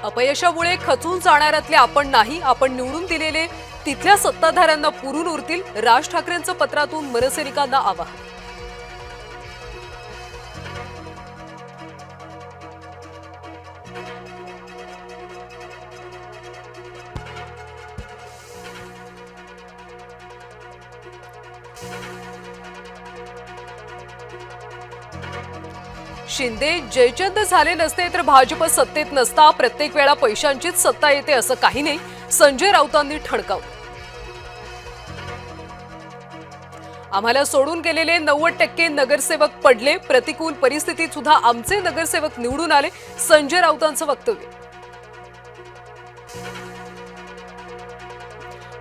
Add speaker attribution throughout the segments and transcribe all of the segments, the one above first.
Speaker 1: अपयशामुळे खचून जाणाऱ्यातले आपण नाही, आपण निवडून दिलेले तिथल्या सत्ताधाऱ्यांना पुरून उरतील. राज ठाकरेंचं पत्रातून मनसैनिकांना आवाहन. शिंदे जयचंद झाले नसते तर भाजप सत्तेत नसता. प्रत्येक वेळा पैशांचीच सत्ता येते असं काही नाही, संजय राऊतांनी ठणकावलं. आम्हाला सोडून गेलेले 90% नगरसेवक पडले. प्रतिकूल परिस्थितीत सुद्धा आमचे नगरसेवक निवडून आले, संजय राऊतांचं वक्तव्य.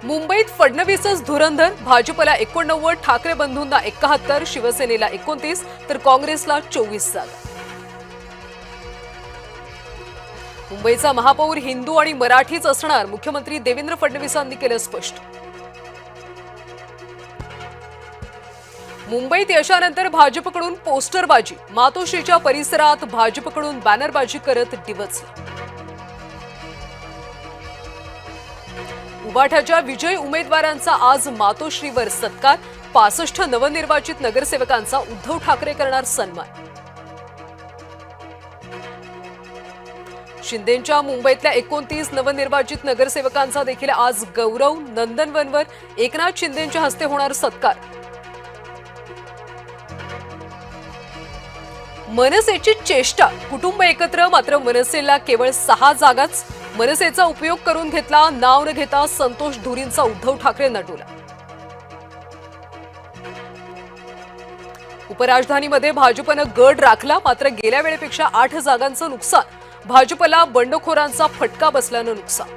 Speaker 1: मुंबईत फडणवीसच धुरंधर. भाजपला 89, ठाकरे बंधूंना 71, शिवसेनेला 29 तर काँग्रेसला 24 जागा. मुंबईचा महापौर हिंदू आणि मराठीच असणार, मुख्यमंत्री देवेंद्र फडणवीसांनी केलं स्पष्ट. मुंबईत यशानंतर भाजपकडून पोस्टरबाजी. मातोश्रीच्या परिसरात भाजपकडून बॅनरबाजी करत डिवचलं. उबाठाच्या विजयी उमेदवारांचा आज मातोश्रीवर सत्कार. 65 नवनिर्वाचित नगरसेवकांचा उद्धव ठाकरे करणार सन्मान. शिंदेंच्या मुंबईतल्या 29 नवनिर्वाचित नगरसेवकांचा देखील आज गौरव. नंदनवनवर एकनाथ शिंदेंच्या हस्ते होणार सत्कार. मनसेची चेष्टा. कुटुंब एकत्र, मात्र मनसेला केवळ 6 जागाच. मनसेचा उपयोग करून घेतला. नाव न घेता संतोष धुरींचा उद्धव ठाकरे नटवला. उपराजधानीमध्ये भाजपनं गड राखला, मात्र गेल्या वेळेपेक्षा 8 जागांचं नुकसान. भाजपला बंडखोरांचा फटका बसल्यानं नुकसान.